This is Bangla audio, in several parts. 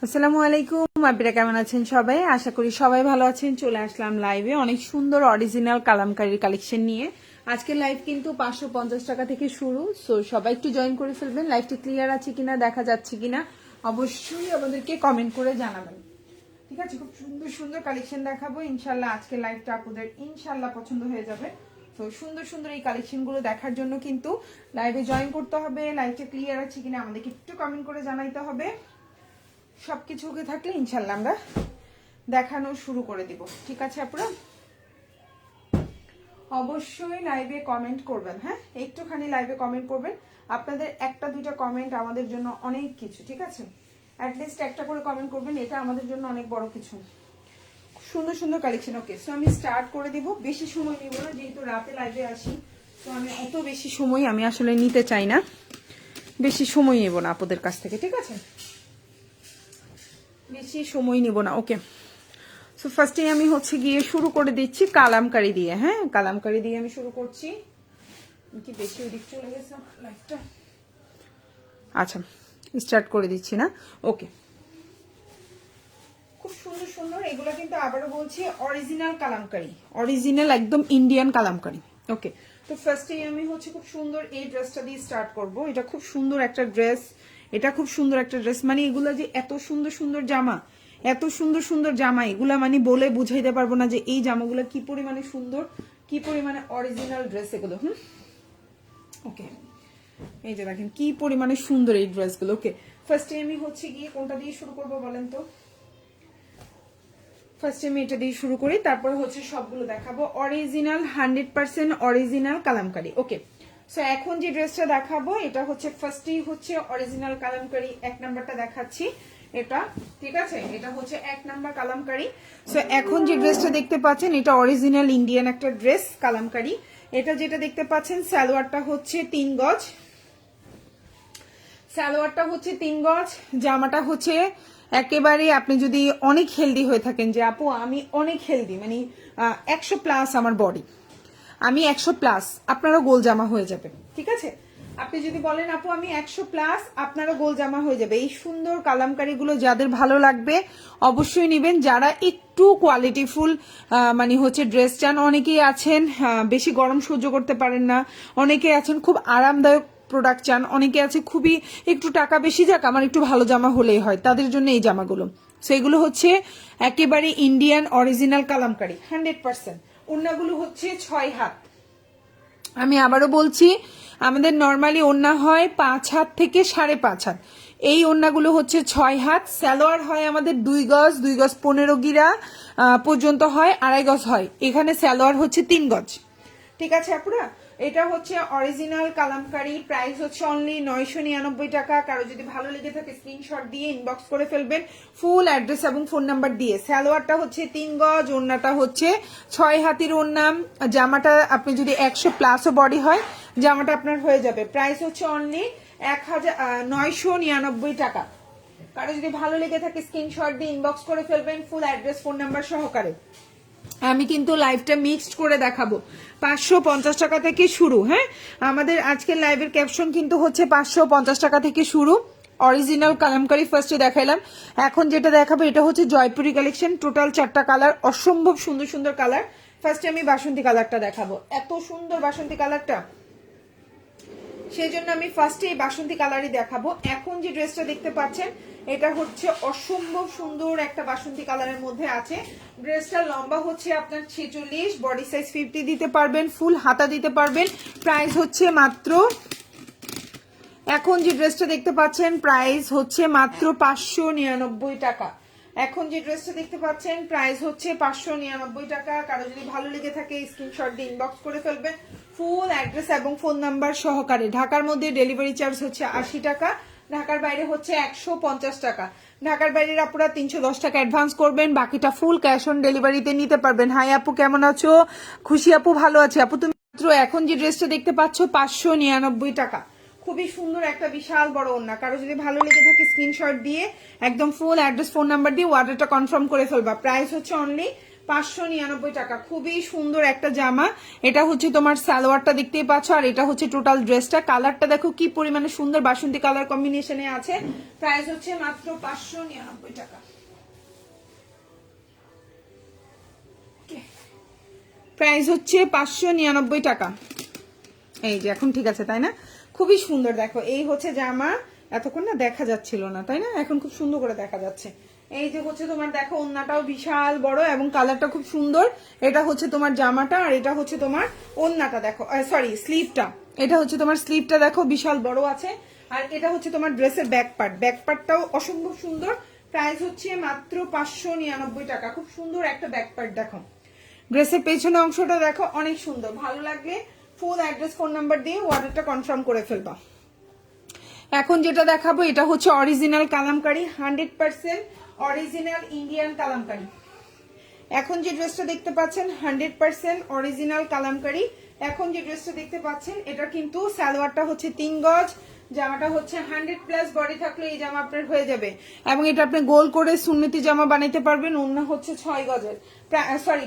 আসসালামু আলাইকুম। আপনারা কেমন আছেন সবাই? আশা করি সবাই ভালো আছেন। চলে আসলাম লাইভে অনেক সুন্দর অরিজিনাল কালামকারীর কালেকশন নিয়ে। আজকের লাইভ কিন্তু 550 টাকা থেকে শুরু। সো সবাই একটু জয়েন করে ফেলবেন। লাইভটি ক্লিয়ার আছে কিনা, দেখা যাচ্ছে কিনা অবশ্যই আমাদেরকে কমেন্ট করে জানাবেন। ঠিক আছে, খুব সুন্দর সুন্দর কালেকশন দেখাবো ইনশাল্লাহ। আজকের লাইভটা আপনাদের ইনশাল্লাহ পছন্দ হয়ে যাবে। তো সুন্দর সুন্দর এই কালেকশনগুলো দেখার জন্য কিন্তু লাইভে জয়েন করতে হবে। লাইভটা ক্লিয়ার আছে কিনা আমাদেরকে একটু কমেন্ট করে জানাইতে হবে। সবকিছু ওকে থাকলে ইনশাল্লাহ আমরা দেখানো শুরু করে দিব। ঠিক আছে আপুরা, অবশ্যই লাইভে কমেন্ট করবেন। হ্যাঁ, একটুখানি লাইভে কমেন্ট করবেন। আপনাদের একটা দুইটা কমেন্ট আমাদের জন্য অনেক কিছু। ঠিক আছে, অ্যাটলিস্ট একটা করে কমেন্ট করবেন, এটা আমাদের জন্য অনেক বড় কিছু। সুন্দর সুন্দর কালেকশন। ওকে, সো আমি স্টার্ট করে দিব। বেশি সময় নিব না, যেহেতু রাতে লাইভে আসি। তো আমি অত বেশি সময় আমি আসলে নিতে চাই না, বেশি সময় নেব না আপনাদের কাছ থেকে। ঠিক আছে, বেশি সময় নিব না। ওকে, সো ফার্স্টে আমি গিয়ে শুরু করে দিচ্ছি কালামকারি দিয়ে। হ্যাঁ, কালামকারি দিয়ে আমি শুরু করছি। কি বেশি ওদিক চলে গেছে লাইটটা? আচ্ছা, স্টার্ট করে দিচ্ছি না। ওকে, খুব সুন্দর সুন্দর এগুলো কিন্তু আবারও বলছি অরিজিনাল কালামকারি, অরিজিনাল একদম ইন্ডিয়ান কালামকারি। ওকে, তো ফার্স্টেই আমি খুব সুন্দর এই ড্রেসটা দিয়ে স্টার্ট করব। এটা খুব সুন্দর একটা ড্রেস, এটা খুব সুন্দর একটা ড্রেস। মানে এগুলা যে এত সুন্দর সুন্দর জামা, এত সুন্দর সুন্দর জামা, এগুলা মানে বলে বুঝাইতে পারবো না যে এই জামাগুলো কি পরিমাণে সুন্দর, কি পরিমাণে অরিজিনাল ড্রেস এগুলো। ওকে, এই যে দেখেন কি পরিমাণে সুন্দর এই ড্রেসগুলো। ওকে, ফার্স্টে আমি গিয়ে কোনটা দিয়ে শুরু করবো বলেন তো? ফার্স্টে আমি এটা দিয়ে শুরু করি, তারপর সবগুলো দেখাবো। Original 100% original Kalamkari. Okay, so এখন যে ড্রেসটা দেখাবো এটা ফার্স্টেই অরিজিনাল কালামকারি। এক নাম্বারটা দেখাচ্ছি এটা। ঠিক আছে, এটা এক নাম্বার কালামকারি। সো এখন যে ড্রেসটা দেখতে পাচ্ছেন এটা অরিজিনাল ইন্ডিয়ান একটা ড্রেস কালামকারি। এটা যেটা দেখতে পাচ্ছেন সালোয়ারটা 3 গজ, সালোয়ারটা 3 গজ, জামাটা একেবারে আপনি যদি অনেক হেলদি হয়ে থাকেন, যে আপু আমি অনেক হেলদি, মানে 100+ আমার বডি, আমি 100+, আপনারও গোল জামা হয়ে যাবে। ঠিক আছে, আপনি যদি বলেন আপু আমি 100+, আপনারও গোল জামা হয়ে যাবে। এই সুন্দর কালামকারিগুলো যাদের ভালো লাগবে অবশ্যই নেবেন। যারা একটু কোয়ালিটিফুল মানে ড্রেস চান, অনেকেই আছেন বেশি গরম সহ্য করতে পারেন না, অনেকে আছেন খুব আরামদায়ক প্রোডাক্ট চান, অনেকে আছে খুবই একটু টাকা বেশি যাক আমার একটু ভালো জামা হলেই হয়, তাদের জন্য এই জামাগুলো। সেগুলো একেবারে ইন্ডিয়ান অরিজিনাল কালামকারি 100%। ওড়নাগুলো 6 হাত। আমি আবারও বলছি, আমাদের নর্মালি ওড়না হয় 5 হাত থেকে 5.5 হাত। এই ওড়নাগুলো 6 হাত। সালোয়ার হয় আমাদের 2 গজ, 2 গজ 15 গিরা পর্যন্ত হয়, 2.5 গজ হয়। এখানে সালোয়ার 3 গজ। ঠিক আছে আপুরা, এটা অরিজিনাল কালামকারি। প্রাইস অনলি 999 টাকা। কারো যদি ভালো লেগে থাকে স্ক্রিনশট দিয়ে ইনবক্স করে ফেলবেন, ফুল অ্যাড্রেস এবং ফোন নাম্বার দিয়ে। সালোয়ারটা 3 গজ, ওড়নাটা 6 হাতির ওড়না। জামাটা আপনি যদি 100+ বডি হয় জামাটা আপনার হয়ে যাবে। প্রাইস অনলি 999 টাকা। কারো যদি ভালো লেগে থাকে স্ক্রিনশট দিয়ে ইনবক্স করে ফেলবেন, ফুল অ্যাড্রেস ফোন নাম্বার সহকারে। আমি কিন্তু লাইভটা মিক্সড করে দেখাবো। 550 টাকা থেকে শুরু। হ্যাঁ, আমাদের আজকের লাইভের ক্যাপশন কিন্তু 550 টাকা থেকে শুরু। অরিজিনাল কালামকারি ফার্স্টে দেখাইলাম, এখন যেটা দেখাবো এটা জয়পুরি কালেকশন। টোটাল 4টা কালার, অসম্ভব সুন্দর সুন্দর কালার। ফার্স্টে আমি বাসন্তী কালারটা দেখাবো, এত সুন্দর বাসন্তী কালারটা, সেই জন্য আমি ফার্স্টে এই বাসন্তী কালারই দেখাবো। এখন যে ড্রেসটা দেখতে পাচ্ছেন এটা অসম্ভব সুন্দর একটা বাসন্তী কালারের মধ্যে আছে। ড্রেসটা লম্বা আপনার 46, বডি সাইজ 50 দিতে পারবেন, ফুল হাতা দিতে পারবেন। প্রাইস মাত্র, এখন যে ড্রেসটা দেখতে পাচ্ছেন প্রাইস মাত্র 599 টাকা। এখন যে ড্রেসটা দেখতে পাচ্ছেন প্রাইস 599 টাকা। কারো যদি ভালো লেগে থাকে স্ক্রিনশট দিয়ে ইনবক্স করে ফেলবেন, ফুল অ্যাড্রেস এবং ফোন নাম্বার সহকারে। ঢাকার মধ্যে ডেলিভারি চার্জ 80 টাকা, ঢাকার বাইরে 150 টাকা। ঢাকার বাইরের আপুরা 310 টাকা অ্যাডভান্স করবেন, বাকিটা ফুল ক্যাশ অন ডেলিভারিতে নিতে পারবেন। হাই আপু, কেমন আছো? খুশি আপু, ভালো আছে আপু তুমি? মাত্র এখন যে ড্রেসটা দেখতে পাচ্ছ 599 টাকা। খুবই সুন্দর একটা বিশাল বড় ওড়না। কারো যদি ভালো লেগে থাকে স্ক্রিনশট দিয়ে একদম ফুল অ্যাড্রেস ফোন নাম্বার দিয়ে অর্ডারটা কনফার্ম করে ফেলবা। প্রাইস অনলি 599 টাকা। খুবই সুন্দর একটা জামা। এটা হচ্ছে তোমার সালোয়ারটা দেখতেই পাচ্ছ, আর এটা হচ্ছে টোটাল ড্রেসটা। কালারটা দেখো কি পরিমাণে সুন্দর, বাসন্তী কালার কম্বিনেশনে আছে। প্রাইস হচ্ছে মাত্র 599 টাকা। প্রাইস হচ্ছে 599 টাকা। এই যে এখন ঠিক আছে তাই না? খুবই সুন্দর। দেখো এই হচ্ছে জামা, এতক্ষণ না দেখা যাচ্ছিল না তাই না, এখন খুব সুন্দর করে দেখা যাচ্ছে। এই যে হচ্ছে তোমার দেখো ওন্নাটাও বিশাল বড় এবং কালারটা খুব সুন্দর। এটা হচ্ছে তোমার জামাটা, আর এটা হচ্ছে তোমার ওন্নাটা দেখো, সরি স্লিভটা। এটা হচ্ছে তোমার স্লিভটা দেখো বিশাল বড় আছে। আর এটা হচ্ছে তোমার ড্রেসের ব্যাক পার্ট, ব্যাক পার্টটাও অসম্ভব সুন্দর। প্রাইস হচ্ছে মাত্র 599 টাকা। খুব সুন্দর একটা ব্যাক পার্ট দেখো। ড্রেসের পেছনে অংশটা দেখো অনেক সুন্দর। ভালো লাগলে ফুল অ্যাড্রেস ফোন নাম্বার দিয়ে অর্ডারটা কনফার্ম করে ফেলবা। এখন যেটা দেখাবো এটা হচ্ছে original Kalamkari, 100% original Indian Kalamkari. এখন যে ড্রেসটা দেখতে পাচ্ছেন 100% অরিজিনাল কালামকারী। এখন যে ড্রেসটা দেখতে পাচ্ছেন এটা কিন্তু সালোয়ারটা হচ্ছে 3 গজ, জামাটা হচ্ছে 100+ বডি থাকলে এই জামা আপনার হয়ে যাবে। এবং এটা আপনি গোল করে সুন্নতি জামা বানাইতে পারবেন। ওড়না হচ্ছে 6 গজের, সরি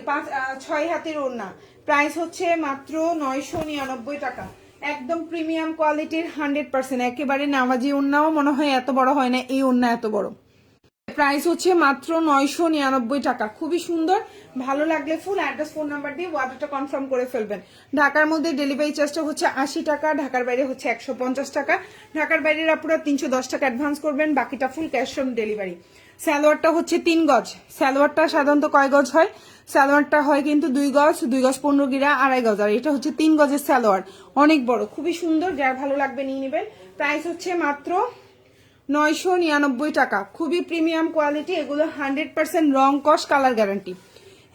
6 হাতের ওড়না। প্রাইস হচ্ছে মাত্র 999 টাকা। একদম প্রিমিয়াম কোয়ালিটির 100%, একেবারে নামাজি ওড়নাও মনে হয় এত বড় হয় না, এই ওড়না এত বড়। প্রাইস হচ্ছে মাত্র 999 টাকা। খুবই সুন্দর। ভালো লাগলে ফুল অ্যাড্রেস ফোন নাম্বার দিয়ে অর্ডারটা কনফার্ম করে ফেলবেন। ঢাকার মধ্যে ডেলিভারি চার্জটা হচ্ছে 80 টাকা, ঢাকার বাইরে হচ্ছে 150 টাকা। ঢাকার বাইরের আপনারা 310 টাকা অ্যাডভান্স করবেন, বাকিটা ফুল ক্যাশ অন ডেলিভারি। সালোয়ারটা হচ্ছে 3 গজ। সালোয়ারটা সাধারণত কয় গজ হয়? সালোয়ারটা হয় কিন্তু 2 গজ, 2 গজ 15 গিরা 2.5 গজ, আর এটা হচ্ছে 3 গজের সালোয়ার, অনেক বড়, খুবই সুন্দর। যার ভালো লাগবে নিয়ে নেবেন। প্রাইস হচ্ছে মাত্র 999 টাকা। খুবই প্রিমিয়াম কোয়ালিটি এগুলো, 100% রং কস কালার গ্যারান্টি,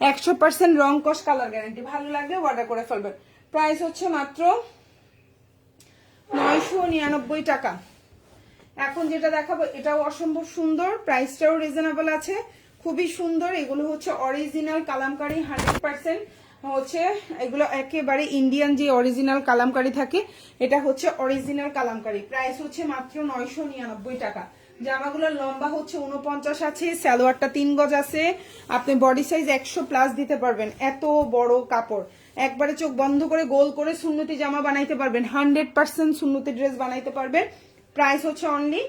100% রং কস কালার গ্যারান্টি। ভালো লাগলে অর্ডার করে ফেলবেন। প্রাইস হচ্ছে মাত্র 999 টাকা। এখন যেটা দেখাবো এটাও অসম্ভব সুন্দর, প্রাইসটাও রিজনেবল আছে, খুবই সুন্দর। এগুলো হচ্ছে অরিজিনাল কালামকারী, 100% হচ্ছে এগুলো একেবারে ইন্ডিয়ান যে অরিজিনাল কালামকারী থাকে, এটা হচ্ছে অরিজিনাল কালামকারী। প্রাইস হচ্ছে মাত্র 999 টাকা। জামাগুলোর লম্বা হচ্ছে 49 আছে, সালোয়ারটা 3 গজ আছে, আপনি বডি সাইজ 100+ দিতে পারবেন। এত বড় কাপড়, একবারে চোখ বন্ধ করে গোল করে সুন্নতি জামা বানাইতে পারবেন, 100% সুন্নতি ড্রেস বানাইতে পারবেন। প্রাইস হচ্ছে অনলি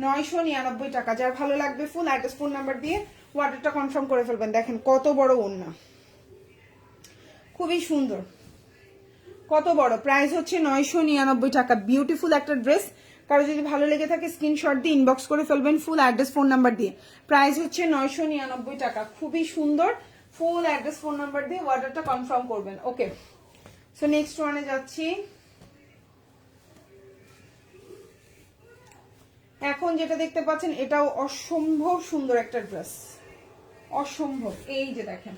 999 টাকা। যার ভালো লাগবে ফুল অ্যাড্রেস ফোন নাম্বার দিয়ে অর্ডারটা কনফার্ম করে ফেলবেন। দেখেন কত বড় ওড়না, খুবই সুন্দর, কত বড়। প্রাইস হচ্ছে 999 টাকা। বিউটিফুল একটা ড্রেস। কারো যদি ভালো লেগে থাকে স্ক্রিনশট দিয়ে ইনবক্স করে ফেলবেন ফুল অ্যাড্রেস ফোন নাম্বার দিয়ে। প্রাইস হচ্ছে 999 টাকা। খুবই সুন্দর। ফুল অ্যাড্রেস ফোন নাম্বার দিয়ে অর্ডারটা কনফার্ম করবেন। ওকে, সো নেক্সট ওয়ানে যাচ্ছি। এখন যেটা দেখতে পাচ্ছেন এটাও অসম্ভব সুন্দর একটা ড্রেস, অসম্ভব। এই যে দেখেন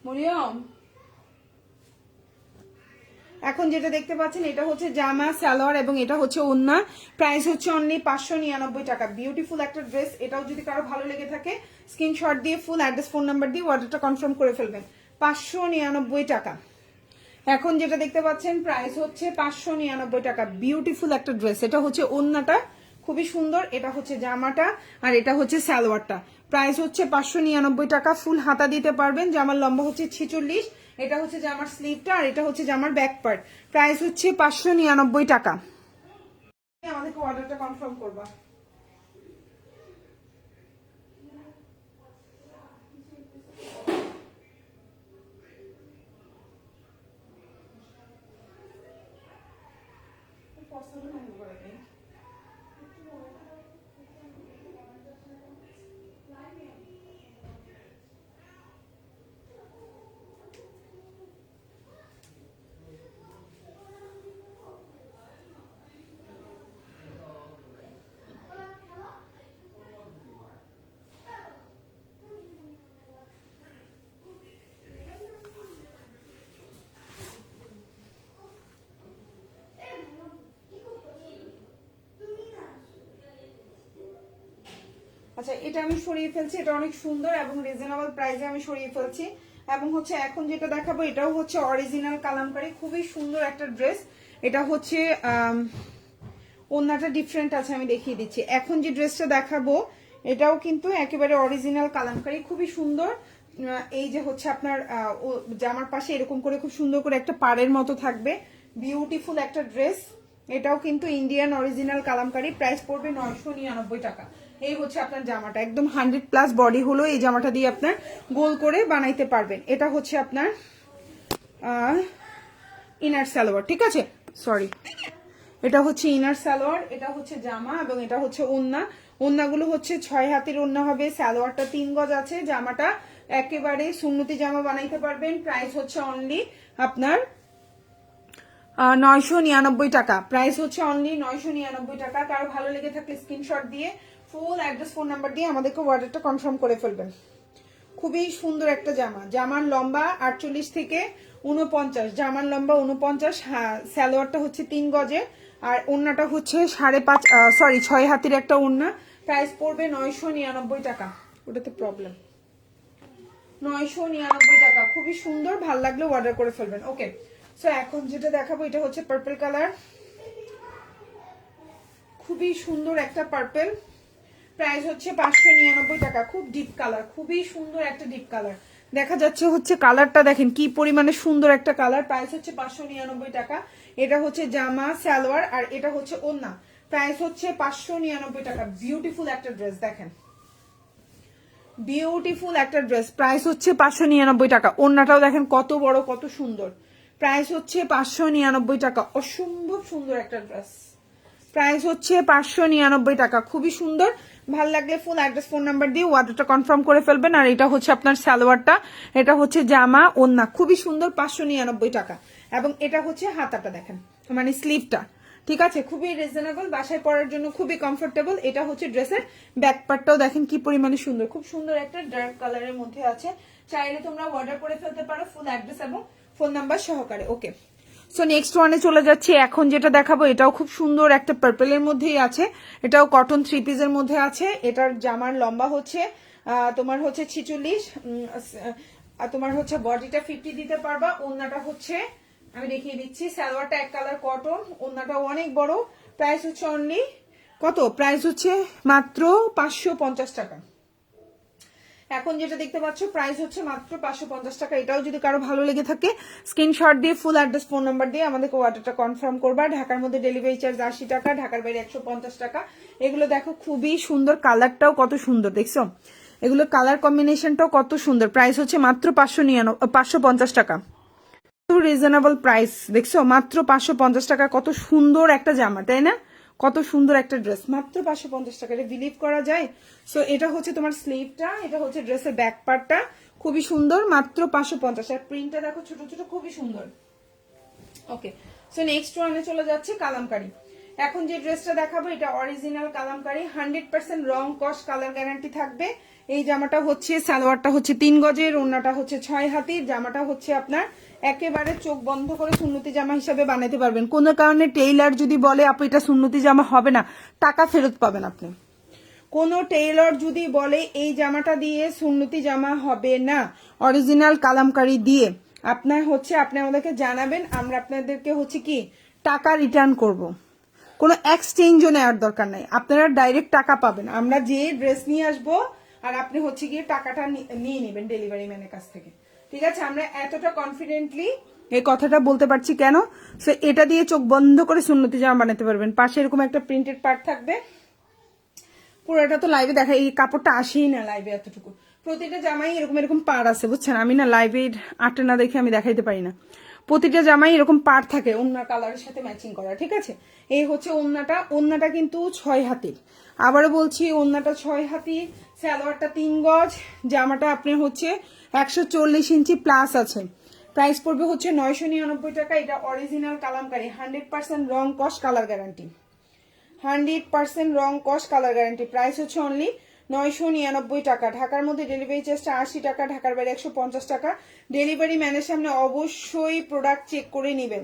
মরিয়ম, এখন যেটা দেখতে পাচ্ছেন এটা হচ্ছে জামা, সালোয়ার এবং এটা হচ্ছে ওড়না। প্রাইস হচ্ছে অনলি 599 টাকা। বিউটিফুল একটা ড্রেস। এটাও যদি কারো ভালো লেগে থাকে স্ক্রিনশট দিয়ে ফুল অ্যাড্রেস ফোন নাম্বার দিয়ে অর্ডারটা কনফার্ম করে ফেলবেন। 599 টাকা। এখন যেটা দেখতে পাচ্ছেন প্রাইস হচ্ছে 599 টাকা। বিউটিফুল একটা ড্রেস। এটা হচ্ছে ওড়নাটা খুবই সুন্দর, এটা হচ্ছে জামাটা, আর এটা হচ্ছে সালোয়ারটা। প্রাইস হচ্ছে 599 টাকা। ফুল হাতা দিতে পারবেন। জামার লম্বা হচ্ছে 46, এটা হচ্ছে জামার স্লিভটা, আর এটা হচ্ছে জামার ব্যাক পার্ট। প্রাইস হচ্ছে 599 টাকা। আমাদেরকে অর্ডারটা কনফার্ম করবা। আচ্ছা, এটা আমি সরিয়ে ফেলছি। এটা অনেক সুন্দর এবং রিজনেবল প্রাইসে আমি সরিয়ে ফেলছি। এবং হচ্ছে এখন যেটা দেখাবো এটাও হচ্ছে অরিজিনাল কালামকারী, খুবই সুন্দর একটা ড্রেস। এটা হচ্ছে ওড়নাটা ডিফারেন্ট আছে, আমি দেখিয়ে দিচ্ছি। এখন যে ড্রেসটা দেখাবো এটাও কিন্তু একেবারে অরিজিনাল কালামকারী, খুবই সুন্দর। এই যে হচ্ছে আপনার জামার পাশে এরকম করে খুব সুন্দর করে একটা পাড়ের মতো থাকবে, বিউটিফুল একটা ড্রেস। এটাও কিন্তু ইন্ডিয়ান অরিজিনাল কালামকারী, প্রাইস পড়বে 999 টাকা। এই হচ্ছে আপনার জামাটা, একদম 100+ বডি হলো, এই জামাটা দিয়ে আপনার গোল করে বানাইতে পারবেন। এটা হচ্ছে আপনার ইনার সালোয়ার, ঠিক আছে, সরি, এটা হচ্ছে ইনার সালোয়ার, এটা হচ্ছে জামা এবং এটা হচ্ছে ওন্না। ওন্নাগুলো হচ্ছে 6 হাতের ওন্না হবে, সালোয়ারটা 3 গজ আছে, জামাটা একেবারে সুন্নতি জামা বানাইতে পারবেন। প্রাইস হচ্ছে অনলি আপনার 999 টাকা, প্রাইস হচ্ছে অনলি 999 টাকা। কারো ভালো লেগে থাকলে স্ক্রিনশট দিয়ে ফুল অ্যাড্রেস ফোন নাম্বার দিয়ে আমাদেরকে অর্ডারটা কনফার্ম করে ফেলবেন। খুবই সুন্দর একটা জামা, জামার লম্বা 48 থেকে 49, জামার লম্বা 49, সালোয়ারটা হচ্ছে 3 গজের, আর ওড়নাটা হচ্ছে 6 হাতের একটা ওড়না। প্রাইস পড়বে 999 টাকা, ওটাতে প্রবলেম, 999 টাকা। খুবই সুন্দর, ভাল লাগলে অর্ডার করে ফেলবেন। ওকে, সো এখন যেটা দেখাবো এটা হচ্ছে পার্পল কালার, খুবই সুন্দর একটা পার্পল, প্রাইস হচ্ছে 599 টাকা। খুব ডিপ কালার, খুবই সুন্দর একটা ডিপ কালার দেখা যাচ্ছে, হচ্ছে কালারটা দেখেন কি পরিমাণে সুন্দর একটা কালার। প্রাইস হচ্ছে 599 টাকা। এটা হচ্ছে জামা সালোয়ার আর এটা হচ্ছে ওড়না, প্রাইস হচ্ছে 599 টাকা। বিউটিফুল একটা ড্রেস, দেখেন বিউটিফুল একটা ড্রেস, প্রাইস হচ্ছে 599 টাকা। ওড়নাটাও দেখেন কত বড় কত সুন্দর, প্রাইস হচ্ছে 599 টাকা। অসম্ভব সুন্দর একটা ড্রেস, প্রাইস হচ্ছে 599 টাকা, খুবই সুন্দর। ভাল লাগলে ফুল অ্যাড্রেস ফোন নাম্বার দিয়ে অর্ডারটা কনফার্ম করে ফেলবেন। আর এটা হচ্ছে আপনার সালোয়ারটা, এটা হচ্ছে জামা ওন্না, খুবই সুন্দর, 599 টাকা। এবং এটা হচ্ছে হাতাটা দেখেন, মানে স্লিভটা, ঠিক আছে, খুবই রিজনেবল, বাসায় পরার জন্য খুবই কমফোর্টেবল। এটা হচ্ছে ড্রেসের ব্যাক পার্টটাও দেখেন কি পরিমাণে সুন্দর, খুব সুন্দর একটা ডার্ক কালারের মধ্যে আছে। চাইলে তোমরা অর্ডার করে ফেলতে পারো ফুল অ্যাড্রেস এবং ফোন নাম্বার সহকারে। ওকে, সো নেক্সট ওয়ানে চলে যাচ্ছি। এখন যেটা দেখাবো এটাও খুব সুন্দর একটা পার্পলের মধ্যেই আছে, এটাও কটন 3 পিসের মধ্যে আছে। এটার জামার লম্বা হচ্ছে তোমার হচ্ছে 46, তোমার হচ্ছে বডিটা 50 দিতে পারবা। ওড়নাটা হচ্ছে আমি দেখিয়ে দিচ্ছি, সালোয়ারটা এক কালার কটন, ওড়নাটা অনেক বড়। প্রাইস হচ্ছে অনলি কত, প্রাইস হচ্ছে মাত্র 550 টাকা। এখন যেটা দেখতে পাচ্ছ প্রাইস হচ্ছে মাত্র 550 টাকা। এটাও যদি কারো ভালো লেগে থাকে স্ক্রিনশট দিয়ে ফুল অ্যাড্রেস ফোন নাম্বার দিয়ে আমাদেরকে অর্ডারটা কনফার্ম করবা। ঢাকার মধ্যে ডেলিভারি চার্জ 80 টাকা, ঢাকার বাইরে 150 টাকা। এগুলো দেখো খুবই সুন্দর, কালারটাও কত সুন্দর দেখছো, এগুলো কালার কম্বিনেশনটাও কত সুন্দর। প্রাইস হচ্ছে মাত্র 550 টাকা, রিজনেবল প্রাইস দেখছো, মাত্র 550 টাকা। কত সুন্দর একটা জামা তাই না, কত সুন্দর একটা ড্রেস, মাত্র 550 টাকা, এটা বিলিভ করা যায়। সো এটা হচ্ছে তোমার স্লিভটা, এটা হচ্ছে ড্রেসের ব্যাক পার্টটা, খুবই সুন্দর, মাত্র 550। আর প্রিন্টটা দেখো ছোট ছোট, খুবই সুন্দর। ওকে, সো নেক্সট ওয়ানে চলে যাচ্ছে কালামকারী। এখন যে ড্রেসটা দেখাবো এটা অরিজিনাল কালামকারী, 100% রং কস কালার গ্যারান্টি থাকবে। এই জামাটা হচ্ছে সালোয়ারটা হচ্ছে 3 গজের, ওড়নাটা হচ্ছে 6 হাতির, জামাটা হচ্ছে আপনার একেবারে চোখ বন্ধ করে সুন্নতি জামা হিসাবে বানাতে পারবেন। কোনো কারণে টেইলার যদি বলে আপু এটা সুন্নতি জামা হবে না, টাকা ফেরত পাবেন আপনি। কোনো টেইলর যদি বলে এই জামাটা দিয়ে সুন্নতি জামা হবে না, অরিজিনাল কালামকারী দিয়ে আপনার হচ্ছে আপনি আমাদেরকে জানাবেন, আমরা আপনাদেরকে হচ্ছে কি টাকা রিটার্ন করব। কোনো এক্সচেঞ্জও নেওয়ার দরকার নাই, আপনারা ডাইরেক্ট টাকা পাবেন। আমরা যে ড্রেস নিয়ে আসবো আর আপনি হচ্ছে গিয়ে টাকাটা নিয়ে নেবেন ডেলিভারি ম্যানের কাছ থেকে, ঠিক আছে। আমরা এতটা কনফিডেন্টলি এই কথাটা বলতে পারছি কেন, সো এটা দিয়ে চোখ বন্ধ করে সুন্নতি জামা বানাতে পারবেন। পাশে এরকম একটা প্রিন্টেড পার্ট থাকবে, পুরোটা তো লাইভে দেখা, এই কাপড়টা আসেই না লাইভে এতটুকু। প্রতিটা জামাই এরকম এরকম পাড় আছে বুঝছেন, আমি না লাইভে আটে না দেখে আমি দেখাইতে পারি না। প্রতিটা জামাই এরকম পাড় থাকে ওড়নার কালারের সাথে ম্যাচিং করা, ঠিক আছে। এই হচ্ছে ওড়নাটা, ওড়নাটা কিন্তু 6 হাতির, আবারও বলছি ওড়নাটা 6 হাতির, সালোয়ারটা 3 গজ, জামাটা আপনি হচ্ছে 140 ইঞ্চি প্লাস আছে। প্রাইস পড়বে হচ্ছে 999 টাকা। এটা অরিজিনাল কালামকারী, 100% রং কস কালার গ্যারান্টি, 100% রং কস কালার গ্যারান্টি। প্রাইস হচ্ছে অনলি 999 টাকা। ঢাকার মধ্যে ডেলিভারি চার্জটা 80 টাকা, ঢাকার বাইরে 150 টাকা। ডেলিভারি ম্যানের সামনে অবশ্যই প্রোডাক্ট চেক করে নেবেন,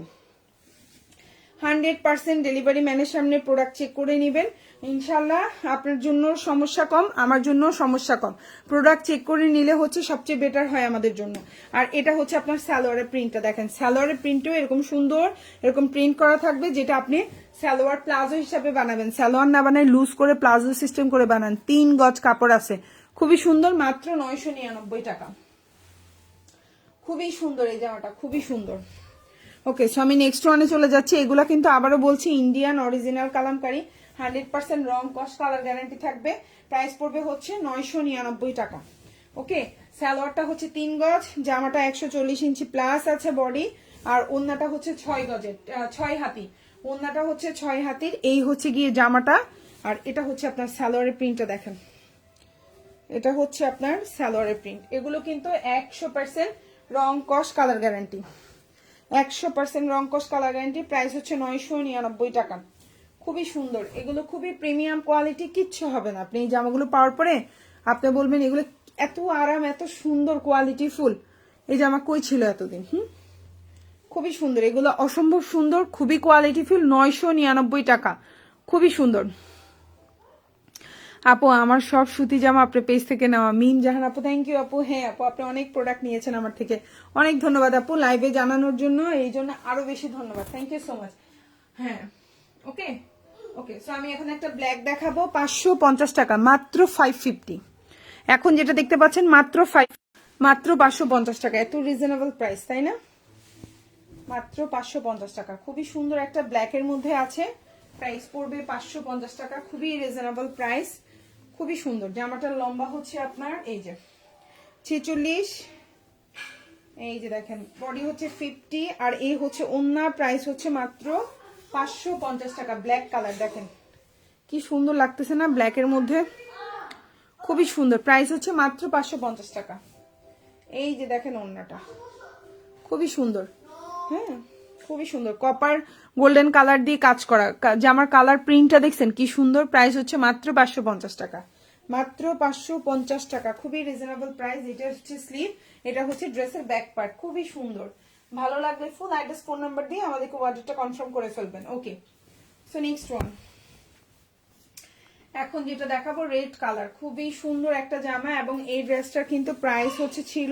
100% ডেলিভারি ম্যানের সামনে প্রোডাক্ট চেক করে নেবেন। ইনশাল্লাহ আপনার জন্য সমস্যা কম, আমার জন্য সমস্যা কম। প্রোডাক্ট চেক করে নিলে হচ্ছে সবচেয়ে বেটার হয় আমাদের জন্য। আর এটা হচ্ছে আপনার সালোয়ারের প্রিন্টটা দেখেন, সালোয়ারের প্রিন্টও এরকম সুন্দর এরকম প্রিন্ট করা থাকবে, যেটা আপনি সালোয়ার প্লাজো হিসাবে বানাবেন, সালোয়ার না বানায় লুজ করে প্লাজো সিস্টেম করে বানান। 3 গজ কাপড় আছে, খুবই সুন্দর, মাত্র 999 টাকা। খুবই সুন্দর এই জামাটা, খুবই সুন্দর। ওকে, সো আমি নেক্সট ওয়ানে চলে যাচ্ছি। এগুলা কিন্তু আবারও বলছি ইন্ডিয়ান অরিজিনাল কালামকারী, 100% রং কস কালার গ্যারান্টি থাকবে। প্রাইস পড়বে হচ্ছে 999 টাকা। ওকে, সালোয়ারটা হচ্ছে 3 গজ, জামাটা 140 ইঞ্চি প্লাস আছে বডি, আর ওন্নাটা হচ্ছে 6 গজের, 6 হাতি। ওন্নাটা হচ্ছে 6 হাতির। এই হচ্ছে গিয়ে জামাটা, আর এটা হচ্ছে আপনার সালোয়ারের প্রিন্টটা দেখেন, এটা হচ্ছে আপনার সালোয়ারের প্রিন্ট। এগুলো কিন্তু 100% রং কস কালার গ্যারান্টি, 100% রং কস কালার গ্যারান্টি। প্রাইস হচ্ছে 999 টাকা। খুবই সুন্দর, এগুলো খুবই প্রিমিয়াম কোয়ালিটি, কিচ্ছু হবে না। আপনি এই জামাগুলো পাওয়ার পরে আপনি বলবেন এগুলো এত আরাম, এত সুন্দর কোয়ালিটি ফুল, এই জামা কই ছিল এতদিন। খুবই সুন্দর, এগুলো অসম্ভব সুন্দর, খুবই কোয়ালিটি ফুল। 999 টাকা, খুবই সুন্দর। আপু আমার সব সুতি জামা আপনার পেজ থেকে নেওয়া। মিম জাহান আপু, থ্যাংক ইউ আপু। হ্যাঁ আপু, আপনি অনেক প্রোডাক্ট নিয়েছেন আমার থেকে, অনেক ধন্যবাদ আপু লাইভে জানানোর জন্য, এই জন্য আরো বেশি ধন্যবাদ, থ্যাংক ইউ সো মাচ। হ্যাঁ, ওকে ওকে, সো আমি এখন একটা ব্ল্যাক দেখাবো, 550 টাকা, মাত্র 550। এখন যেটা দেখতে পাচ্ছেন মাত্র 550 টাকা। এত রিজনেবল প্রাইস, তাই না? মাত্র 550 টাকা, খুবই সুন্দর একটা ব্ল্যাকের মধ্যে আছে। প্রাইস পড়বে 550 টাকা, খুবই রিজনেবল প্রাইস, খুবই সুন্দর। জামাটার লম্বা হচ্ছে আপনার এই যে 46, এই যে দেখেন বডি হচ্ছে 50, আর এই হচ্ছে ওন্না। প্রাইস হচ্ছে মাত্র 550 টাকা। ব্ল্যাক কালার দেখেন কি সুন্দর লাগতেছে না ব্ল্যাকের মধ্যে, খুবই সুন্দর। প্রাইস হচ্ছে মাত্র 550 টাকা। এই যে দেখেন ওন্নাটা খুবই সুন্দর, হ্যাঁ খুবই সুন্দর, কপার গোল্ডেন কালার দিয়ে কাজ করা। জামার কালার প্রিন্টটা দেখছেন কি সুন্দর। প্রাইস হচ্ছে মাত্র 550 টাকা, মাত্র 550 টাকা, খুবই রিজনেবল প্রাইস। এটা হচ্ছে স্লিভ, এটা হচ্ছে ড্রেসের ব্যাক পার্ট, খুবই সুন্দর। ভালো লাগলে ফুল অ্যাড্রেস ফোন নাম্বার দিয়ে আমাদেরকে অর্ডারটা কনফার্ম করে ফেলবেন। ওকে, সো নেক্সট ওয়ান। এখন যেটা দেখাবো রেড কালার, খুবই সুন্দর একটা জামা, এবং এই ড্রেসটার কিন্তু প্রাইস হচ্ছে ছিল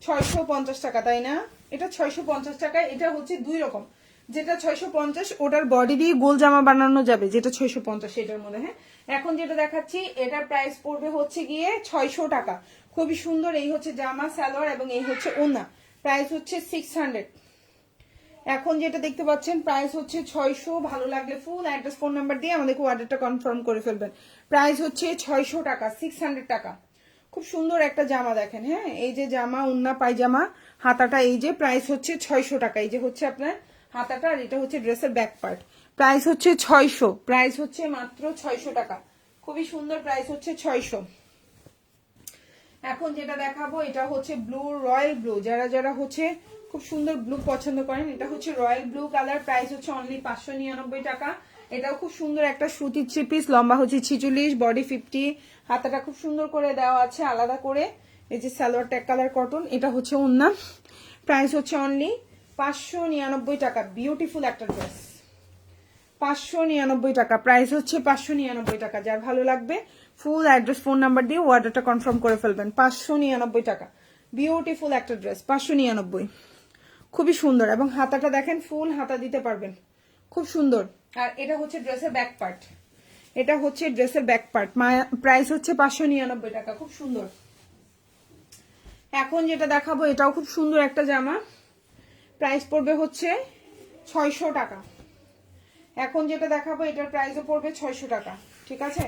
650 টাকা, তাই না? এটা 650 টাকা। এটা হচ্ছে দুই রকম, যেটা 650 ওটার বডি দিয়ে গোল জামা বানানো যাবে, যেটা 650 এটার মধ্যে। হ্যাঁ, এখন যেটা দেখাচ্ছি এটার প্রাইস পড়বে হচ্ছে গিয়ে 600 টাকা। খুবই সুন্দর, এই হচ্ছে জামা সালোয়ার এবং এই হচ্ছে ওন্না। প্রাইস হচ্ছে 600। এখন যেটা দেখতে পাচ্ছেন প্রাইস হচ্ছে 600। ভালো লাগলে ফুল অ্যাড্রেস ফোন নাম্বার দিয়ে আমাদেরকে অর্ডারটা কনফার্ম করে ফেলবেন। প্রাইস হচ্ছে 600 টাকা, 600 টাকা। খুব সুন্দর একটা জামা দেখেন। হ্যাঁ, এই যে জামা, উন্না পায়জামা, হাতাটা এই যে, প্রাইস হচ্ছে 600 টাকা। এই যে হচ্ছে আপনার হাতাটা, আর এটা হচ্ছে ড্রেসের ব্যাক পার্ট। প্রাইস হচ্ছে 600, প্রাইস হচ্ছে মাত্র 600 টাকা, খুবই সুন্দর। প্রাইস হচ্ছে 600। এখন যেটা দেখাবো এটা হচ্ছে ব্লু, রয়্যাল ব্লু। যারা যারা হচ্ছে খুব সুন্দর ব্লু পছন্দ করেন, এটা হচ্ছে রয়্যাল ব্লু কালার। প্রাইস হচ্ছে অনলি 599 টাকা। এটাও খুব সুন্দর একটা সুতির 3 পিস, লম্বা হচ্ছে 46, বডি 50, হাতাটা খুব সুন্দর করে দেওয়া আছে আলাদা করে। এই যে সালোয়ার ট্যাগ কালার কটন, এটা হচ্ছে ওন্না। প্রাইস হচ্ছে অনলি 599 টাকা। বিউটিফুল একটা ড্রেস, 599 টাকা। প্রাইস হচ্ছে 599 টাকা। যার ভালো লাগবে ফুল অ্যাড্রেস ফোন নাম্বার দিয়ে অর্ডারটা কনফার্ম করে ফেলবেন। 599 টাকা, বিউটিফুল একটা ড্রেস, 599। খুবই সুন্দর, এবং হাতাটা দেখেন ফুল হাতা দিতে পারবেন, খুব সুন্দর। আর এটা হচ্ছে ড্রেসের ব্যাক পার্ট, এটা হচ্ছে ড্রেসের ব্যাক পার্ট। প্রাইস হচ্ছে 599 টাকা, খুব সুন্দর। এখন যেটা দেখাবো এটাও খুব সুন্দর একটা জামা, প্রাইস পড়বে হচ্ছে 600 টাকা। এখন যেটা দেখাবো এটার প্রাইসও পড়বে 600 টাকা, ঠিক আছে?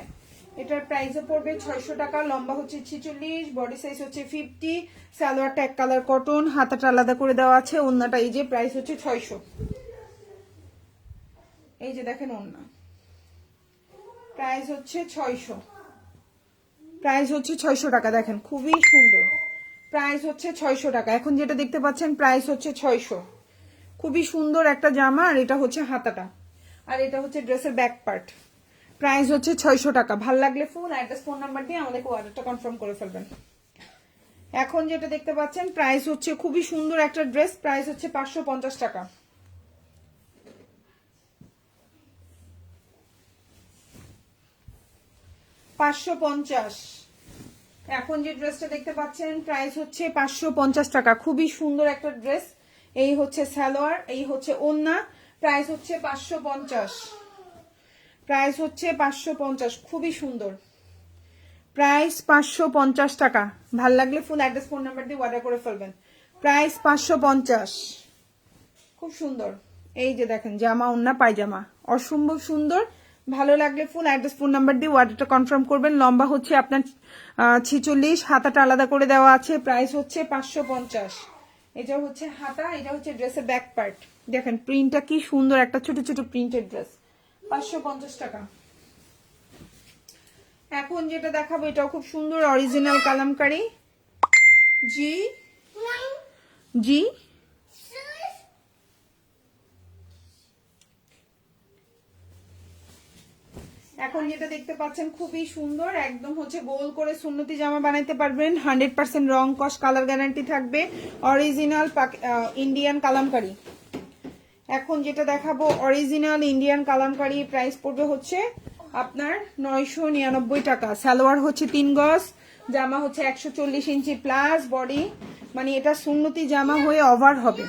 এটার প্রাইসও পড়বে 600 টাকা। লম্বা হচ্ছে 46, বডি সাইজ হচ্ছে 50, সালোয়ারটা এক কালার কটন, হাতাটা আলাদা করে দেওয়া আছে, ওন্নাটা এই যে, প্রাইস হচ্ছে 600। এই যে দেখেন ওন্না, প্রাইস হচ্ছে 600, প্রাইস হচ্ছে 600 টাকা। দেখেন খুবই সুন্দর, প্রাইস হচ্ছে 600 টাকা। এখন যেটা দেখতে পাচ্ছেন প্রাইস হচ্ছে 600। খুবই সুন্দর একটা জামা, আর এটা হচ্ছে হাতাটা, আর এটা হচ্ছে ড্রেসের ব্যাক পার্ট। প্রাইস হচ্ছে 600 টাকা। ভাল লাগলে ফুল অ্যাড্রেস ফোন নাম্বার দিয়ে আমাদেরকে অর্ডারটা কনফার্ম করে ফেলবেন। এখন যেটা দেখতে পাচ্ছেন প্রাইস হচ্ছে খুবই সুন্দর একটা ড্রেস, প্রাইস হচ্ছে 550 টাকা। এখন যে ড্রেসটা দেখতে পাচ্ছেন প্রাইস হচ্ছে 550 টাকা। খুবই সুন্দর একটা ড্রেস। এই হচ্ছে সালোয়ার, এই হচ্ছে ওন্না। প্রাইস হচ্ছে 550। প্রাইস হচ্ছে 550, খুবই সুন্দর। প্রাইস 550 টাকা। ভাল লাগলে ফুল অ্যাড্রেস ফোন নাম্বার দিয়ে অর্ডার করে ফেলবেন। প্রাইস 550, খুব সুন্দর। এই যে দেখেন জামা, ওন্না, পায়জামা, অসম্ভব সুন্দর। ভালো লাগলে ফুল অ্যাড্রেস ফোন নাম্বার দিয়ে অর্ডারটা কনফার্ম করবেন। লম্বা হচ্ছে আপনার 46, হাতাটা আলাদা করে দেওয়া আছে। প্রাইস হচ্ছে 550। এটা হচ্ছে হাতা, এটা হচ্ছে ড্রেসের ব্যাক পার্ট। দেখেন প্রিন্টটা কি সুন্দর, একটা ছোট ছোট প্রিন্টেড ড্রেস। 550 টাকা। এখন যেটা দেখাবো এটাও খুব সুন্দর, অরিজিনাল কালামকারী। জি জি, এখন যেটা দেখতে পাচ্ছেন খুবই সুন্দর, একদম হচ্ছে গোল করে সুন্নতি জামা বানাইতে পারবেন। 100% রং কস কালার গ্যারান্টি থাকবে। Original Indian Kalamkari. এখন যেটা দেখাবো অরিজিনাল ইন্ডিয়ান কালামকারী, প্রাইস পড়বে হচ্ছে আপনার 999 টাকা। সালোয়ার হচ্ছে 3 গজ, জামা হচ্ছে 140 ইঞ্চি প্লাস বডি, মানে এটা সুন্নতি জামা হয়ে ওভার হবে।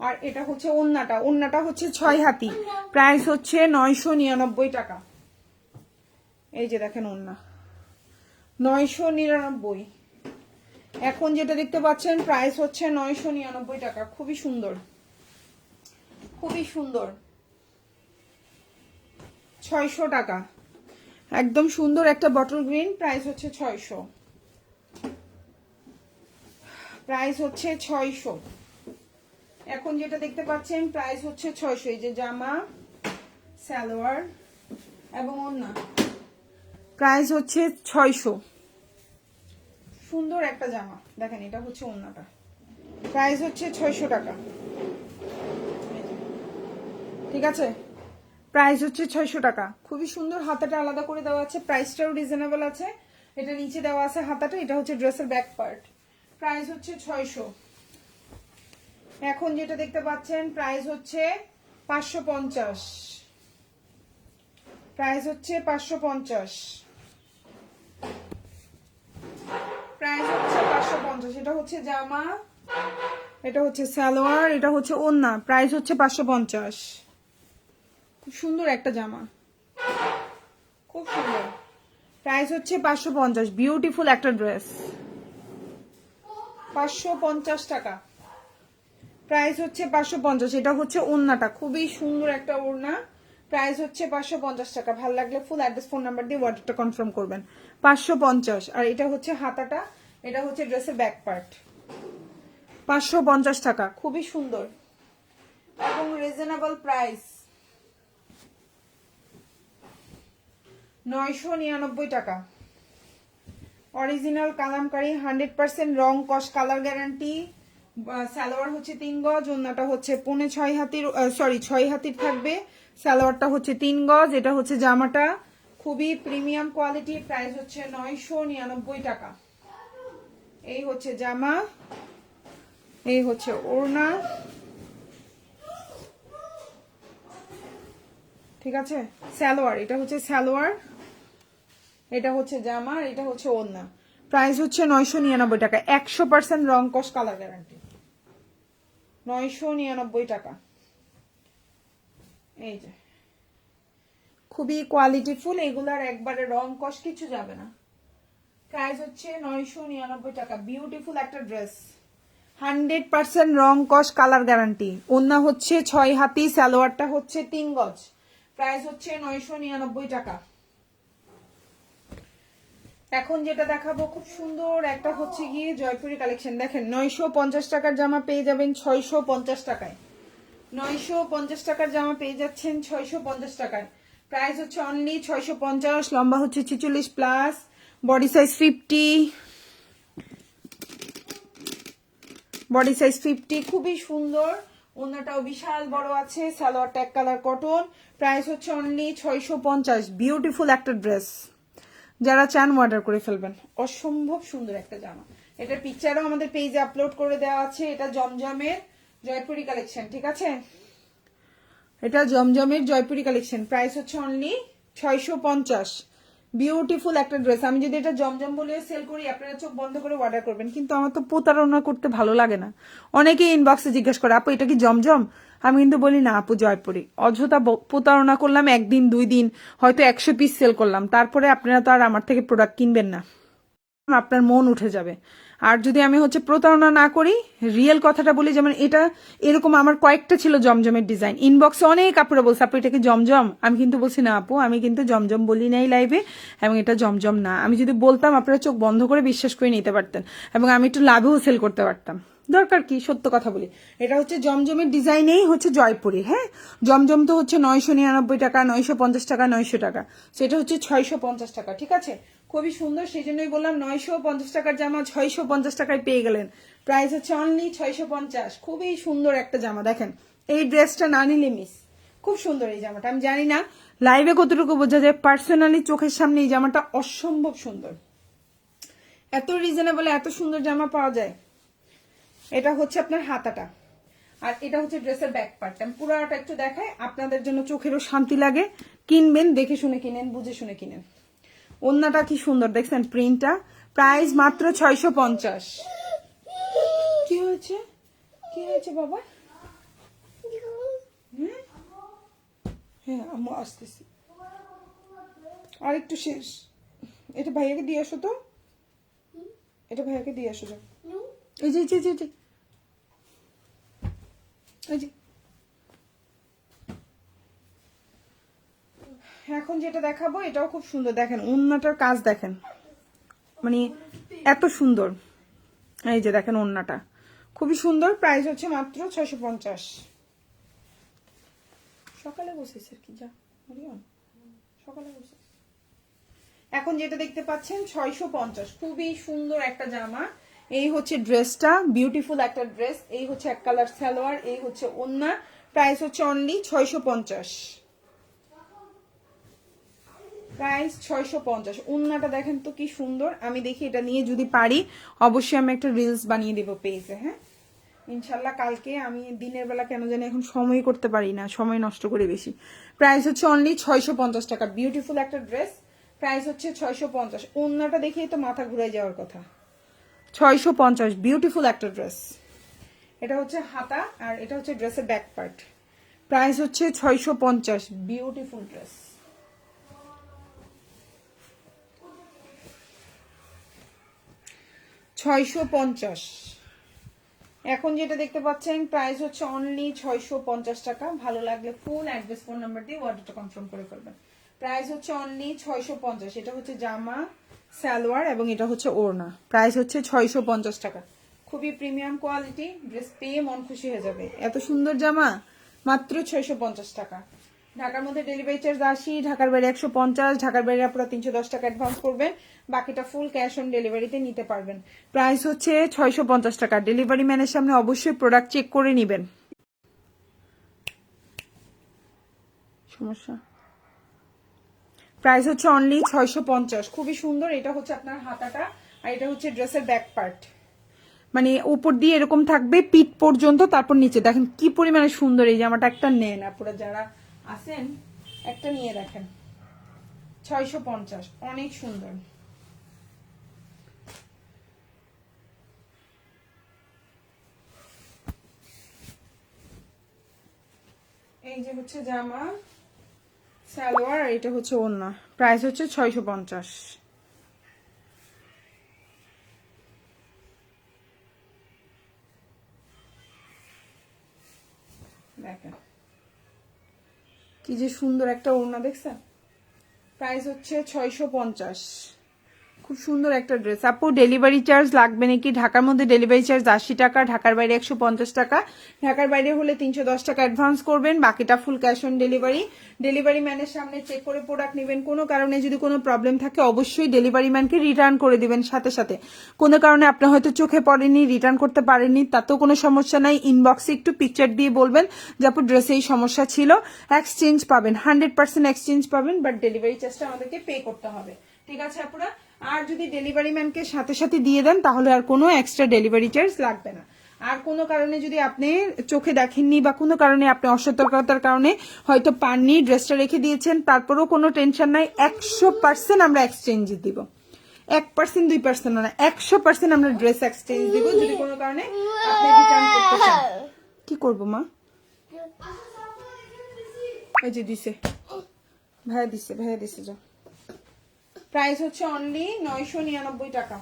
আর এটা হচ্ছে ওন্নাটা, ওন্নাটা হচ্ছে 6 হাতি। প্রাইস হচ্ছে 999 টাকা। এই যে দেখেন ওন্না 999। এখন যেটা দেখতে পাচ্ছেন প্রাইস হচ্ছে 999 টাকা। খুবই সুন্দর, খুবই সুন্দর। 600 টাকা, একদম সুন্দর একটা বটল গ্রিন। প্রাইস হচ্ছে 600। প্রাইস হচ্ছে 600। এখন যেটা দেখতে পাচ্ছেন প্রাইস হচ্ছে 600। এই যে জামা, সালোয়ার এবং ওন্না, প্রাইস হচ্ছে 600। সুন্দর একটা জামা, দেখেন এটা হচ্ছে ওন্নাটা। প্রাইস হচ্ছে 600 টাকা। ঠিক আছে, প্রাইস হচ্ছে 600 টাকা। খুবই সুন্দর, হাতাটা আলাদা করে দেওয়া আছে, প্রাইসটাও রিজনেবল আছে। এটা নিচে দেওয়া আছে হাতাটা, এটা হচ্ছে ড্রেসের ব্যাক পার্ট। প্রাইস হচ্ছে 600। এখন যেটা দেখতে পাচ্ছেন প্রাইস হচ্ছে 550। প্রাইস হচ্ছে 550। প্রাইস হচ্ছে 550। এটা হচ্ছে জামা, এটা হচ্ছে সালোয়ার, এটা হচ্ছে ওন্না। প্রাইস হচ্ছে 550। খুব সুন্দর একটা জামা, খুব সুন্দর। প্রাইস হচ্ছে 550। বিউটিফুল একটা ড্রেস। 550 টাকা। প্রাইস হচ্ছে 550। এটা হচ্ছে ওড়নাটা, খুবই সুন্দর একটা ওড়না। প্রাইস হচ্ছে 550 টাকা। ভালো লাগলে ফুল অ্যাড্রেস ফোন নাম্বার দিয়ে অর্ডারটা কনফার্ম করবেন। 550। আর এটা হচ্ছে হাতাটা, এটা হচ্ছে ড্রেসের ব্যাক পার্ট। 550 টাকা, খুবই সুন্দর এবং রিজনেবল প্রাইস। 999 টাকা। অরিজিনাল কালামকারী, 100% রং কস কালার গ্যারান্টি। সালোয়ার হচ্ছে 3 গজ, ওন্নাটা হচ্ছে 6.5 হাতির, সরি 6 হাতির থাকবে। সালোয়ারটা হচ্ছে 3 গজ। এটা হচ্ছে জামাটা, খুবই প্রিমিয়াম কোয়ালিটি। প্রাইস হচ্ছে 999 টাকা। এই হচ্ছে জামা, এই হচ্ছে ওড়না। ঠিক আছে, সালোয়ার, এটা হচ্ছে সালোয়ার, এটা হচ্ছে জামা, এটা হচ্ছে ওড়না। প্রাইস হচ্ছে 999 টাকা। 100% রং কস কালার গ্যারান্টি। 999 টাকা। এই যে খুবই কোয়ালিটিফুল, এগুলার একবারে রং কস কিছু যাবে না। প্রাইস হচ্ছে 999 টাকা। বিউটিফুল একটা ড্রেস, 100% রং কস কালার গ্যারান্টি। ওন্না হচ্ছে 6 হাতি, সালোয়ারটা হচ্ছে 3 গজ। প্রাইস হচ্ছে 999 টাকা। এখন যেটা দেখাবো খুব সুন্দর একটা হচ্ছে গিয়ে জয়পুরি কালেকশন। দেখেন 950 টাকার জামা পেয়ে যাবেন 650 টাকায়। 950 টাকার জামা পেয়ে যাচ্ছেন 650 টাকায়। প্রাইস হচ্ছে অনলি 650। লম্বা হচ্ছে 46 plus, body size 50, body size 50। খুবই সুন্দর, ওন্নাটাও বিশাল বড় আছে, সালোয়ারটা এক কালার কটন। প্রাইস হচ্ছে অনলি 650। বিউটিফুল একটা ড্রেস, যারা চান অর্ডার করে ফেলবেন। অসম্ভব সুন্দর একটা জামা। এটার পিকচারও আমাদের পেজে আপলোড করে দেওয়া আছে। এটা জমজমের জয়পুরি কালেকশন। ঠিক আছে, এটা জমজমের জয়পুরি কালেকশন। প্রাইস হচ্ছে অনলি 650। বিউটিফুল একটা ড্রেস। আমি যদি এটা জমজম বলে সেল করি, আপনারা চোখ বন্ধ করে অর্ডার করবেন, কিন্তু আমার তো প্রতারণা করতে ভালো লাগে না। অনেকেই ইনবক্সে জিজ্ঞেস করে, আপু এটা কি জমজম? আমি কিন্তু বলি না আপু জয়পুরি, অযথা প্রতারণা করলাম, একদিন 2 দিন হয়তো 100 পিস সেল করলাম, তারপরে আপনারা তো আর আমার থেকে প্রোডাক্ট কিনবেন না, আপনার মন উঠে যাবে। আর যদি আমি হচ্ছে প্রতারণা না করি, রিয়েল কথাটা বলি, যেমন এটা এরকম আমার কয়েকটা ছিল জমজমের ডিজাইন, ইনবক্সে অনেক আপুরা বলছে আপু এটা কি জমজম, আমি কিন্তু বলছি না আপু আমি কিন্তু জমজম বলি নাই লাইভে, এবং এটা জমজম না। আমি যদি বলতাম আপনারা চোখ বন্ধ করে বিশ্বাস করে নিতে পারতেন, এবং আমি একটু লাভেও সেল করতে পারতাম। দরকার কি, সত্য কথা বলি। এটা হচ্ছে জমজমের ডিজাইনেই হচ্ছে জয়পুরি। হ্যাঁ, জমজম তো হচ্ছে 999 টাকা, 950 টাকা, 900 টাকা, সেটা হচ্ছে 650 টাকা। ঠিক আছে, খুবই সুন্দর, সেই জন্যই বললাম 950 টাকার জামা 650 টাকায় পেয়ে গেলেন। প্রাইস হচ্ছে অনলি 650। খুবই সুন্দর একটা জামা, দেখেন এই ড্রেসটা না নিলে মিস। খুব সুন্দর এই জামাটা, আমি জানি না লাইভে কতটুকু বোঝা যায়, পার্সোনালি চোখের সামনে এই জামাটা অসম্ভব সুন্দর। এত রিজনেবল এত সুন্দর জামা পাওয়া যায়। এটা হচ্ছে আপনার হাতাটা, আর এটা হচ্ছে ড্রেসের ব্যাক পার্ট। আমি পুরোটা একটু দেখাই আপনাদের জন্য, চোখেরও শান্তি লাগে। কিনবেন দেখে শুনে কিনেন, বুঝে শুনে কিনেন। ওন্নাটা কি সুন্দর দেখছেন, প্রিন্টটা। প্রাইস মাত্র 650। কি হয়েছে, কি হয়েছে বাবা? হ্যাঁ আমি আসতেছি, আর একটু শেষ। এটা ভাইয়াকে দিয়ে আসো তো, এটা ভাইয়াকে দিয়ে আসো। এই যে এই যে এই যে এখন যেটা দেখাবো এটাও খুব সুন্দর, দেখেন ওন্নাটার কাজ দেখেন, মানে এত সুন্দর। এই যে দেখেন ওন্নাটা খুবই সুন্দর। প্রাইস হচ্ছে মাত্র 650। সকালে বসেছে কি যা সকালে বসে। এখন যেটা দেখতে পাচ্ছেন 650, খুবই সুন্দর একটা জামা। এই হচ্ছে ড্রেসটা, বিউটিফুল একটা ড্রেস। এই হচ্ছে এক কালার সালোয়ার, এই হচ্ছে ওন্না। প্রাইস হচ্ছে অনলি 650। প্রাইস 650। ওন্নাটা দেখেন তো কি সুন্দর। আমি দেখি এটা নিয়ে যদি পারি অবশ্যই আমি একটা রিলস বানিয়ে দেবো পেজে। হ্যাঁ ইনশাল্লাহ কালকে। আমি দিনের বেলা কেন জানি এখন সময় করতে পারি না, সময় নষ্ট করে বেশি। প্রাইস হচ্ছে অনলি 650 টাকা। বিউটিফুল একটা ড্রেস, প্রাইস হচ্ছে 650। ওন্নাটা দেখিয়ে তো মাথা ঘুরে যাওয়ার কথা। 650, বিউটিফুল একটা ড্রেস। এটা হচ্ছে হাতা, আর এটা হচ্ছে ড্রেসের ব্যাক পার্ট। প্রাইস হচ্ছে 650, বিউটিফুল ড্রেস। $650। এখন যেটা দেখতে পাচ্ছেন প্রাইস হচ্ছে অনলি 650 টাকা। ভালো লাগলে ফুল অ্যাড্রেস ফোন নাম্বার দিয়ে অর্ডারটা কনফার্ম করে ফেলবেন। প্রাইস হচ্ছে অনলি 650। এটা হচ্ছে জামা, সালোয়ার এবং এটা হচ্ছে ওড়না। প্রাইস হচ্ছে 650 টাকা। খুবই প্রিমিয়াম কোয়ালিটি, ড্রেস পেয়ে মন খুশি হয়ে যাবে। এত সুন্দর জামা মাত্র 650 টাকা। ঢাকার মধ্যে ডেলিভারি চার্জ 80, ঢাকার বাইরে 150, ঢাকার বাইরে আপনারা 310 টাকা অ্যাডভান্স করবেন, বাকিটা ফুল ক্যাশ অন ডেলিভারিতে নিতে পারবেন। প্রাইস হচ্ছে 650 টাকা। ডেলিভারি ম্যানের সামনে অবশ্যই প্রোডাক্ট চেক করে নেবেন। সমস্যা, প্রাইস হচ্ছে অনলি 650। খুবই সুন্দর। এটা হচ্ছে আপনার হাতাটা, আর এটা হচ্ছে ড্রেসের ব্যাক পার্ট, মানে উপর দিয়ে এরকম থাকবে পিঠ পর্যন্ত, তারপর নিচে দেখেন কি পরিমাণে সুন্দর। এই জামাটা একটা নেন আপনারা যারা আছেন, একটা নিয়ে দেখেন। 650, অনেক সুন্দর। এই যে হচ্ছে জামা, সালোয়ার, আর এটা হচ্ছে ওড়না। প্রাইস হচ্ছে 650। দেখেন কি যে সুন্দর একটা ওড়না, দেখছেন? প্রাইস হচ্ছে 650। খুব সুন্দর একটা ড্রেস। আপু ডেলিভারি চার্জ লাগবে নাকি? ঢাকার মধ্যে ডেলিভারি চার্জ 80 টাকা, ঢাকার বাইরে 150 টাকা। ঢাকার বাইরে হলে 310 টাকা অ্যাডভান্স করবেন, বাকিটা full cash on delivery. Delivery ম্যানের সামনে চেক করে প্রোডাক্ট নেবেন। কোনো কারণে যদি কোনো প্রবলেম থাকে অবশ্যই ডেলিভারি ম্যানকে রিটার্ন করে দিবেন সাথে সাথে। কোনো কারণে আপনি হয়তো চোখে পড়েনি, রিটার্ন করতে পারেননি, তাতেও কোনো সমস্যা নাই। ইনবক্সে একটু পিকচার দিয়ে বলবেন যে আপু ড্রেসে এই সমস্যা ছিল। এক্সচেঞ্জ পাবেন, 100% এক্সচেঞ্জ পাবেন, বাট ডেলিভারি চার্জটা আমাদেরকে পে করতে হবে। ঠিক আছে আপুরা? আর যদি ডেলিভারি ম্যানকে সাথে সাথে দিয়ে দেন তাহলে আর কোনো এক্সট্রা ডেলিভারি চার্জ লাগবে না। আর কোনো কারণে যদি আপনি চোখে দেখেননি বা কোনো কারণে আপনি অসতর্কতার কারণে হয়তো পাননি, ড্রেসটা রেখে দিয়েছেন, তারপরেও কোনো টেনশন নাই, 100% আমরা এক্সচেঞ্জ দিব। 1%, 2% না, 100% আমরা ড্রেস এক্সচেঞ্জ দিব যদি কোনো কারণে আপনি রিটার্ন করতে চান। কি করবো মা? এই যে দিছে, ভাইয়া দিছে যা। প্রাইস হচ্ছে অনলি 999 টাকা।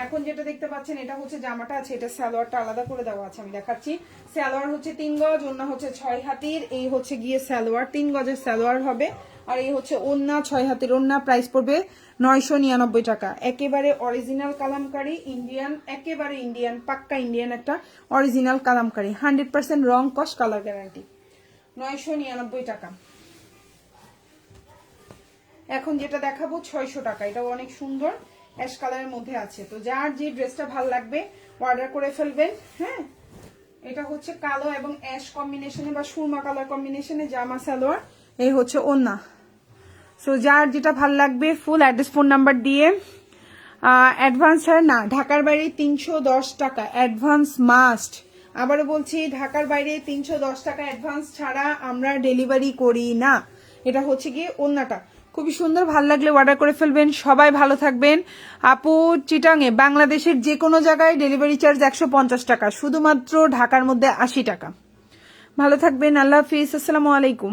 এখন যেটা দেখতে পাচ্ছেন এটা হচ্ছে জামাটা আছে, এটা সালোয়ারটা আলাদা করে দেওয়া আছে, আমি দেখাচ্ছি। সালোয়ার হচ্ছে 3 গজ, ওন্না হচ্ছে 6 হাতির। এই হচ্ছে গিয়ে সালোয়ার, 3 গজের সালোয়ার হবে। আর এই হচ্ছে ওন্না, 6 হাতির ওন্না। প্রাইস পড়বে 999 টাকা। একেবারে অরিজিনাল কালামকারী, ইন্ডিয়ান, একেবারে ইন্ডিয়ান, পাক্কা ইন্ডিয়ান একটা অরিজিনাল কালামকারী, 100% রং কস কালার গ্যারান্টি, 999 টাকা। এখন যেটা দেখাবো 600 টাকা, এটাও অনেক সুন্দর অ্যাশ কালারের মধ্যে আছে। তো যার যে ড্রেসটা ভালো লাগবে অর্ডার করে ফেলবেন। হ্যাঁ, এটা হচ্ছে কালো এবং অ্যাশ কম্বিনেশনে বা সুরমা কালার কম্বিনেশনে জামা সালোয়ার, এই হচ্ছে ওন্না। সো যার যেটা ভালো লাগবে ফুল অ্যাড্রেস ফোন নাম্বার দিয়ে অ্যাডভান্স ছাড়া না, ঢাকার বাইরে 310 টাকা অ্যাডভান্স মাস্ট। আবারও বলছি, ঢাকার বাইরে 310 টাকা অ্যাডভান্স ছাড়া আমরা ডেলিভারি করি না। এটা হচ্ছে গিয়ে ওন্নাটা খুবই সুন্দর, ভালো লাগলে অর্ডার করে ফেলবেন। সবাই ভালো থাকবেন। আপু চিটাঙে বাংলাদেশের যে কোনো জায়গায় ডেলিভারি চার্জ 150 টাকা, শুধুমাত্র ঢাকার মধ্যে 80 টাকা। ভালো থাকবেন, আল্লাহ হাফিজ, আসসালামু আলাইকুম।